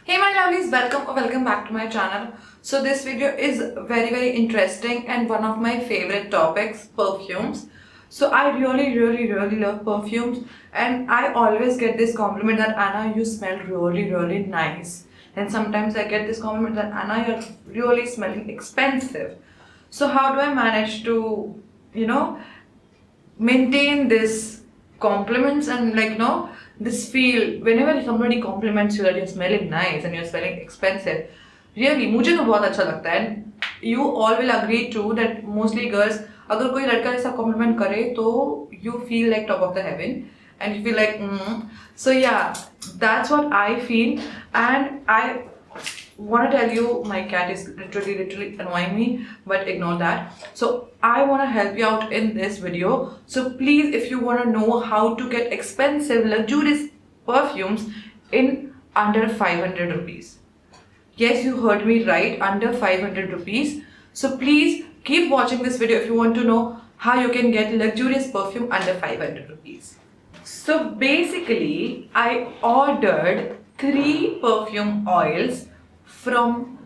Hey my lovelies, welcome back to my channel. So this video is very interesting and one of my favorite topics, perfumes. So I really love perfumes, and I always get this compliment that Anna, you smell really nice. And sometimes I get this compliment that Anna, you're really smelling expensive. So how do I manage to, maintain this compliments and this feel whenever somebody compliments you that you're smelling nice and you're smelling expensive? Really, मुझे तो बहुत अच्छा लगता है. And you all will agree too that mostly girls, अगर कोई लड़का ऐसा compliment करे तो you feel like top of the heaven and you feel like So yeah, that's what I feel. And I want to tell you, my cat is literally annoying me, but ignore that. So I want to help you out in this video. So please, if you want to know how to get expensive luxurious perfumes in under 500 rupees. Yes, you heard me right, under 500 rupees. So please keep watching this video if you want to know how you can get luxurious perfume under 500 rupees. So basically, I ordered 3 perfume oils from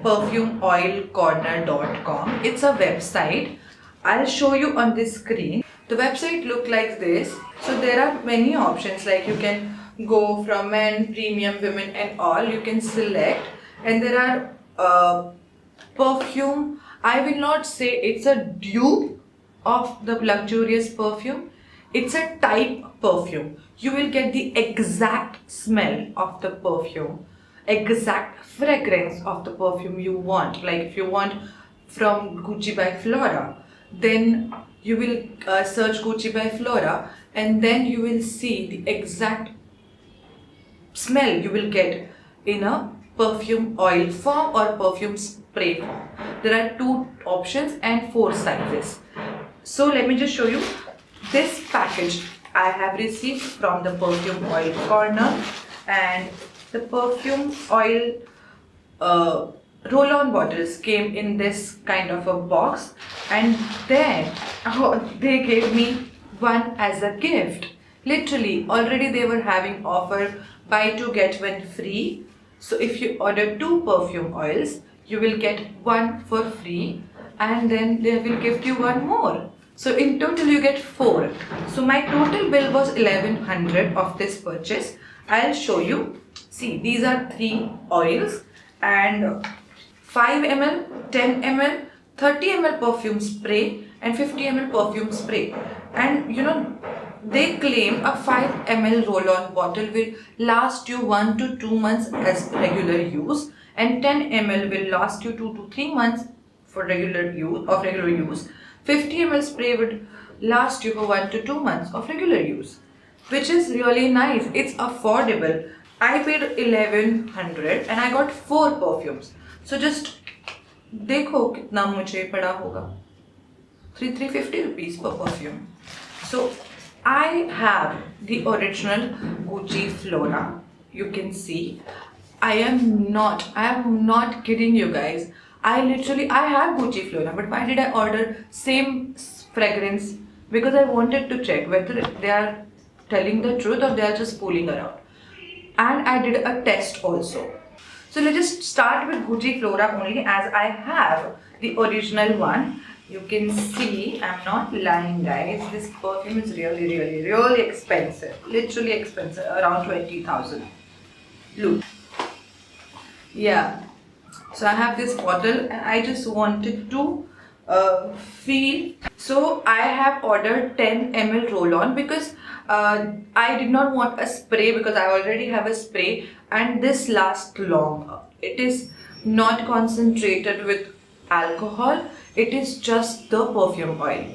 perfumeoilcorner.com. It's a website. I'll show you on this screen. The website look like this. So there are many options, like you can go from men, premium, women and all. You can select, and there are perfume. I will not say it's a dupe of the luxurious perfume. It's a type perfume. You will get the exact smell of the perfume, exact fragrance of the perfume you want. Like if you want from Gucci by Flora, then you will search Gucci by Flora, and then you will see the exact smell you will get in a perfume oil form or perfume spray form. There are 2 options and 4 sizes. So let me just show you this package I have received from the Perfume Oil Corner, and the perfume oil roll-on bottles came in this kind of a box, and then they gave me one as a gift. Literally, already they were having offer buy 2 get 1 free. So if you order 2 perfume oils, you will get 1 for free, and then they will gift you 1 more. So in total you get 4. So my total bill was 1100 of this purchase. I'll show you. See, these are 3 oils and 5 ml, 10 ml, 30 ml perfume spray and 50 ml perfume spray. And they claim a 5 ml roll-on bottle will last you 1 to 2 months as regular use, and 10 ml will last you 2 to 3 months for regular use. 50 ml spray would last you for 1 to 2 months of regular use, which is really nice. It's affordable. I paid 1100 and I got 4 perfumes. So just देखो कितना मुझे पड़ा होगा. 350 rupees per perfume. So I have the original Gucci Flora. You can see. I am not kidding you guys. I have Gucci Flora, but why did I order same fragrance? Because I wanted to check whether they are telling the truth or they are just fooling around. And I did a test also. So let's just start with Gucci Flora only, as I have the original one. You can see, I'm not lying guys, this perfume is really expensive. Literally expensive, around 20,000. Look. Yeah. So I have this bottle and I just wanted to feel. So I have ordered 10 ml roll-on because I did not want a spray, because I already have a spray and this lasts long. It is not concentrated with alcohol. It is just the perfume oil,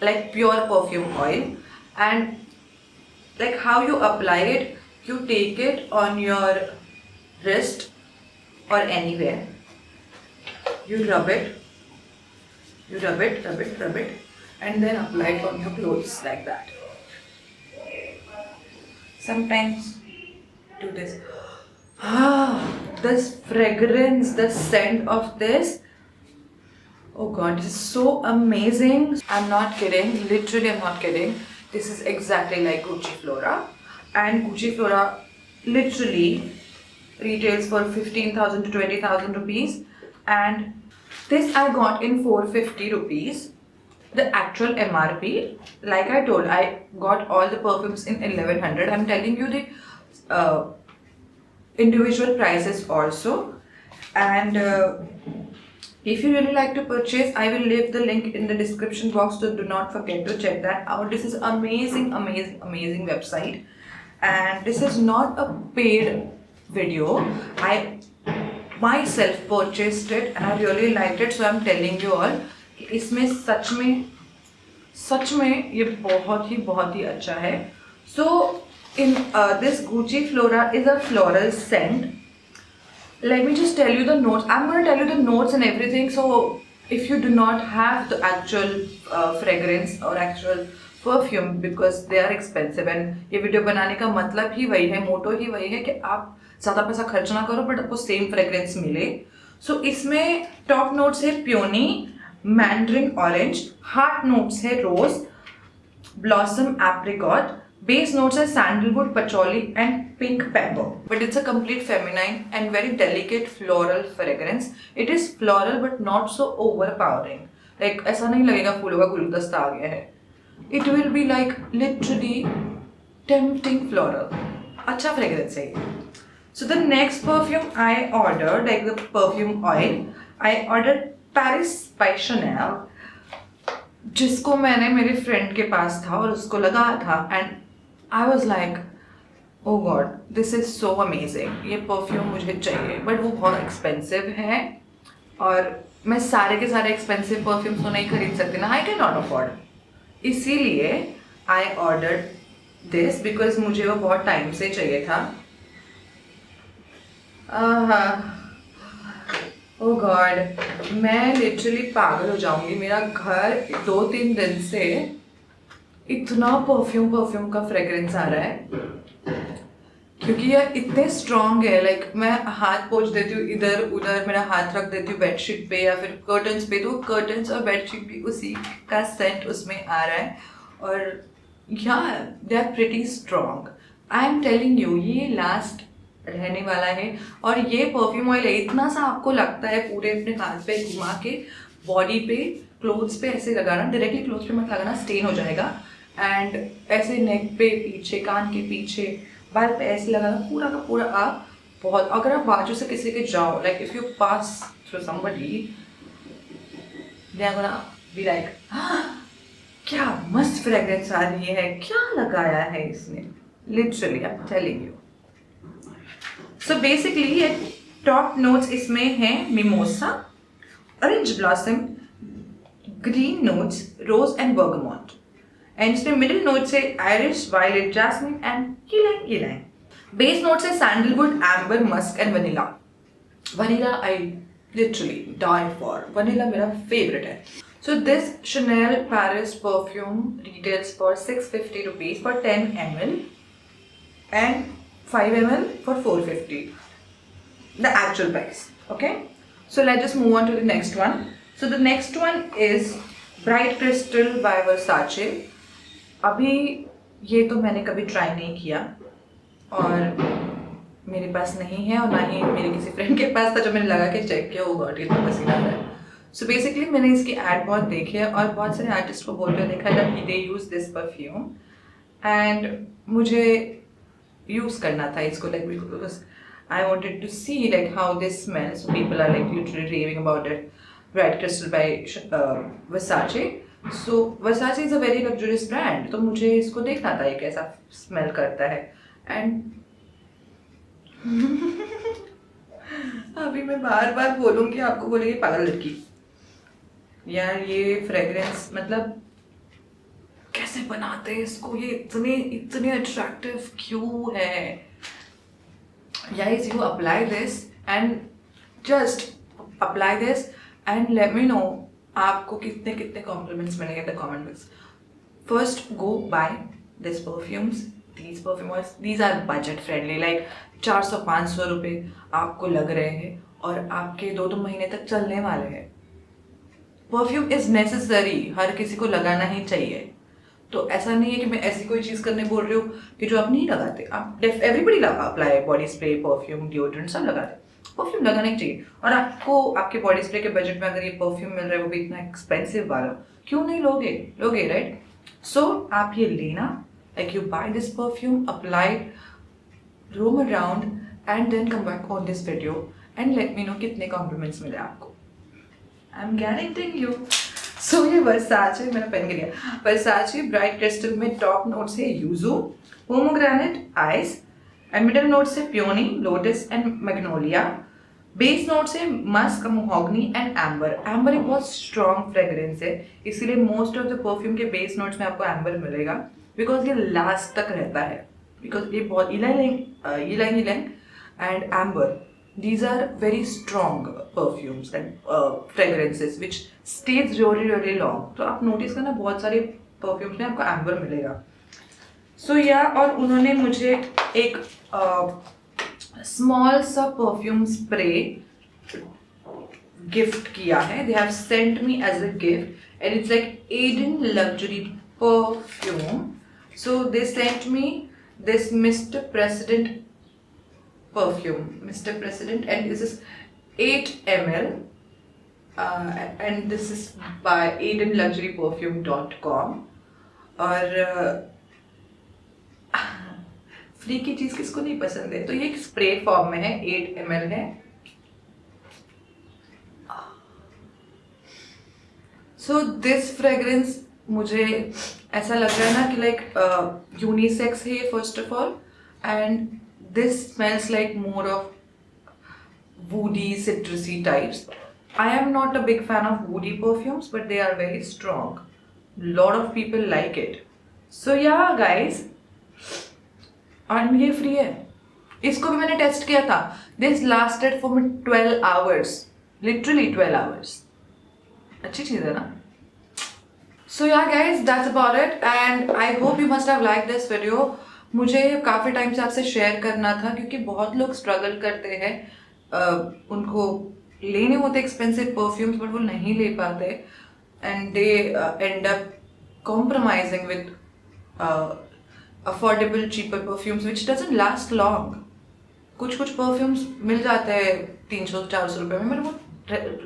like pure perfume oil. And like how you apply it, you take it on your wrist or anywhere. You rub it, and then apply it on your clothes like that. Sometimes do this. This fragrance, the scent of this. Oh god, this is so amazing. I'm not kidding. Literally, I'm not kidding. This is exactly like Gucci Flora. And Gucci Flora literally retails for 15,000 to 20,000 rupees, and this I got in 450 rupees. The actual MRP, like I told, I got all the perfumes in 1100. I'm telling you the individual prices also. And if you really like to purchase, I will leave the link in the description box, so do not forget to check that out. This is amazing website, and this is not a paid video. I myself purchased it and I really liked it, so I'm telling you all कि इसमें सच में ये बहुत ही अच्छा है. So in this Gucci Flora is a floral scent. Let me just tell you the notes. I'm going to tell you the notes and everything. So if you do not have the actual fragrance or actual perfume, because they are expensive, and ये video बनाने का मतलब ही वही है, मोटो ही वही है कि आप ज़्यादा पैसा खर्च ना करो बट आपको सेम फ्रेग्रेंस मिले. सो इसमें टॉप नोट्स है peony, mandarin orange, heart notes है rose, blossom apricot, base notes है sandalwood, patchouli and pink pepper. But it's a complete feminine and very delicate floral fragrance. It is floral but not so overpowering. Like ऐसा नहीं लगेगा फूलों का गुलदस्ता आ गया है. It will be like literally tempting floral. अच्छा फ्रेग्रेंस है ये. So the next perfume I ordered, like the perfume oil, I ordered Paris by Chanel, जिसको मैंने मेरे फ्रेंड के पास था और उसको लगाया था, and I was like, oh God, this is so amazing. ये परफ्यूम मुझे चाहिए, बट वो बहुत एक्सपेंसिव है और मैं सारे के सारे एक्सपेंसिव परफ्यूम्स तो नहीं खरीद सकती ना, I cannot afford. इसीलिए I ordered this because मुझे वो बहुत टाइम से चाहिए था. ओ गॉड, मैं लिटरली पागल हो जाऊंगी. मेरा घर 2-3 दिन से इतना परफ्यूम का फ्रेग्रेंस आ रहा है क्योंकि ये इतने स्ट्रॉन्ग है. लाइक मैं हाथ पोंछ देती हूँ इधर उधर, मेरा हाथ रख देती हूँ बेडशीट पे या फिर कर्टन्स पे, तो कर्टन्स और बेडशीट भी उसी का सेंट उसमें आ रहा है. और या they are pretty strong. I am telling you, ये लास्ट रहने वाला है. और ये परफ्यूम ऑयल इतना सा आपको लगता है पूरे अपने हाथ पे घुमा के, बॉडी पे, क्लोथ्स पे ऐसे लगाना, डायरेक्टली क्लोथ्स पे मत लगाना, स्टेन हो जाएगा. एंड ऐसे नेक पे, पीछे कान के पीछे, बाल पे ऐसे लगाना, पूरा का पूरा आप बहुत. अगर आप बाजू से किसी के जाओ, like if you pass through somebody, they are gonna be like, क्या मस्त फ्रेग्रेंस आ रही है, क्या लगाया है इसने. Literally I am telling you. So basically ये टॉप नोट्स इसमें हैं mimosa, orange blossom, green notes, rose and bergamot. And इसमें मिडिल नोट्स है iris, violet, jasmine and ylang. Base notes है sandalwood, amber, musk and vanilla. Vanilla I literally die for. Vanilla मेरा favourite है. So this Chanel Paris perfume retails for 650 rupees for 10 ml and 5 ml for 450, the actual price. Okay, so let's just move on to the next one. So the next one is Bright Crystal by Versace. अभी ये तो मैंने कभी try नहीं किया और मेरे पास नहीं है और ना ही मेरे किसी फ्रेंड के पास था. जब मैंने लगा के चेक किया, वो गॉड कितना पसीना आ रहा है. सो बेसिकली मैंने इसकी एड बहुत देखे है और बहुत सारे आर्टिस्ट को बोलते हुए देखा है कि they use this perfume, and मुझे यूज करना था इसको, like because I wanted to see like how this smells. So people are like literally raving about it. Bright crystal by Versace. So Versace is a very luxurious brand, तो मुझे इसको देखना था ये कैसा स्मेल करता है. एंड अभी मैं बार बार बोलूँगी, आपको बोलेंगे पागल लड़की. यार ये फ्रेग्रेंस मतलब कैसे बनाते हैं इसको, ये इतने अट्रैक्टिव क्यों है. Guys, you apply this and just apply this and let me know आपको कितने compliments मिलेंगे in the comment box. First, go buy these perfumes. These perfumes, these are budget friendly. Like 400-500 रुपये आपको लग रहे हैं और आपके 2 महीने तक चलने वाले हैं. परफ्यूम इज नेसेसरी, हर किसी को लगाना ही चाहिए. तो ऐसा नहीं है कि मैं ऐसी कोई चीज़ करने बोल रही हूँ कि जो आप नहीं लगाते। आप everybody apply body spray, perfume, deodorant सब लगाते। परफ्यूम लगाना ही चाहिए। और आपको आपके बॉडी स्प्रे के बजट में अगर ये परफ्यूम मिल रहा है, वो भी इतना एक्सपेंसिव वाला, क्यों नहीं लोगे राइट? सो आप ये लेना, like you buy this perfume, apply, roam around and then come back on this video and let me know कितने कॉम्प्लीमेंट्स मिले आपको। I am guaranteeing you. So ये वर्साचे मैंने पहन के लिया, वर्साचे ब्राइट क्रिस्टल में टॉप नोट से yuzu, pomegranate, ice, and middle note से peony, lotus and magnolia, base note से musk, mahogany and amber. Amber एक बहुत स्ट्रॉन्ग फ्रेग्रेंस है, इसीलिए मोस्ट ऑफ द परफ्यूम के बेस नोट्स में आपको एम्बर मिलेगा, बिकॉज ये लास्ट तक रहता है। Because ये बहुत ylang and amber, these are very strong perfumes and fragrances which stays really long. तो आप नोटिस करना बहुत सारे परफ्यूम्स में आपको amber मिलेगा। So yeah, और उन्होंने मुझे एक स्मॉल सा परफ्यूम स्प्रे गिफ्ट किया है। They have sent me as a gift and it's like Aiden Luxury Perfume. So they sent me this Mr. President perfume, Mr. President, and this is 8 ml and this is by aidenluxuryperfume.com। और free की चीज किसको नहीं पसंद है? तो ये एक स्प्रे फॉर्म में है, 8 ml है। सो दिस फ्रेग्रेंस मुझे ऐसा लग रहा है ना कि लाइक यूनिसेक्स है first of all, and this smells like more of woody citrusy types. I am not a big fan of woody perfumes but they are very strong, lot of people like it. So ya guys, और ये free है। इसको भी मैंने test किया था, this lasted for me 12 hours, literally 12 hours. अच्छी चीज है ना? So yeah guys, that's about it and I hope you must have liked this video। मुझे काफ़ी टाइम से आपसे शेयर करना था क्योंकि बहुत लोग स्ट्रगल करते हैं, उनको लेने होते एक्सपेंसिव परफ्यूम्स बट वो नहीं ले पाते and they and up compromising with affordable cheaper perfumes which doesn't last long. कुछ परफ्यूम्स मिल जाते हैं 300-400 रुपये में, मतलब वो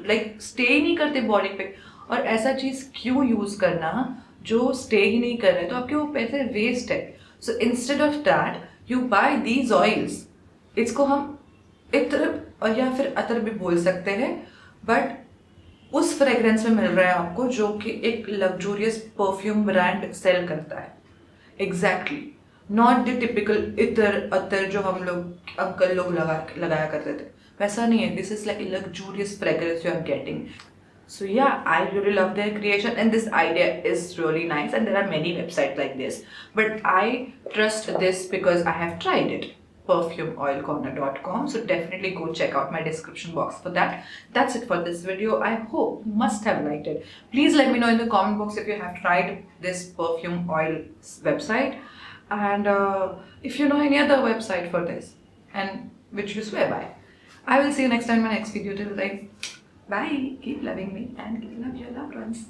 लाइक स्टे ही नहीं करते बॉडी पे। और ऐसा चीज़ क्यों यूज़ करना जो स्टे ही नहीं कर रहे, तो आपके वो पैसे वेस्ट है। So instead of that you buy these oils. इसको हम इत्र और या फिर अतर भी बोल सकते हैं, बट उस फ्रेग्रेंस में मिल रहा है आपको जो कि एक लग्जूरियस परफ्यूम ब्रांड सेल करता है। एग्जैक्टली, नॉट द टिपिकल इतर अतर जो हम लोग अंकल लोग लगाया करते थे, वैसा नहीं है। This is like luxurious fragrance you are getting. So yeah, I really love their creation and this idea is really nice and there are many websites like this, but I trust this because I have tried it, perfumeoilcorner.com, so definitely go check out my description box for that. That's it for this video. I hope you must have liked it. Please let me know in the comment box if you have tried this perfume oil website and if you know any other website for this and which you swear by. I will see you next time in my next video. Till then, bye. Keep loving me and love your loved ones.